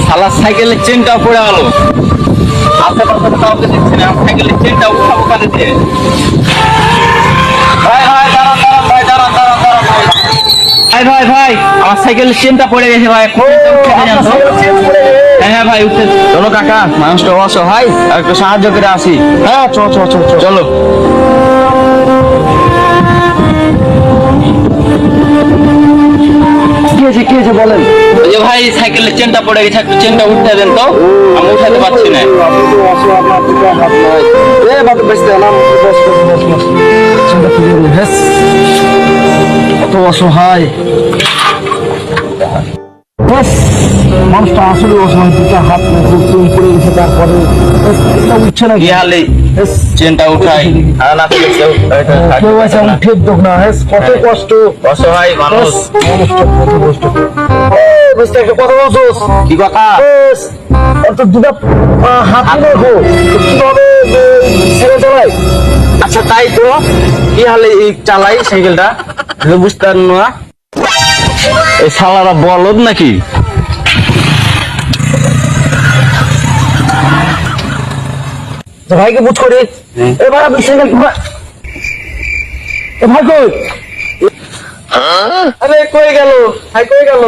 শালা সাইকেলের চেনটাও পড়ে গেল। আশেপাশে কাউকে দেখছি না, সাইকেলের চেনটা উঠাবো কানে দিয়ে। ভাই ভাই দাঁড়ান দাঁড়ান ভাই দাঁড়ান দাঁড়ান দাঁড়ান ভাই ভাই ভাই আমার সাইকেলের চেনটা পড়ে গেছে ভাই। হ্যাঁ হ্যাঁ ভাই উঠে চলো কাকা, মানুষটা অসহায়, একটু সাহায্য করে আসি। হ্যাঁ চলো। কি হয়েছে বলেন। ওই যে ভাই সাইকেলের চেনটা পড়ে গেছে, একটু চেনটা উঠতে দেন তো, আমি উঠাতে পারছি না। কত অসহায় মানুষটা আসলে অসহায়, দুটা হাত চেন পড়ে গেছে, তারপরে উঠছে না। কি হালে চেনটা উঠাই কেউ আছে উঠে দোক না, কত কষ্ট, অসহায় মানুষ। কত কষ্ট। কথা বলছোস কি কথা? তো দুটা হাত রাখো, কিভাবে সাইকেল চালাই? আচ্ছা তাই তো, কি হালে চালাই সাইকেলটা বুঝতে পারেন না। এই শালারা বলদ নাকি? ভাইকে বুঝ করে এবার আপনি সাইকেল ভাই কই? আরে কই গেল ভাই, কই গেল?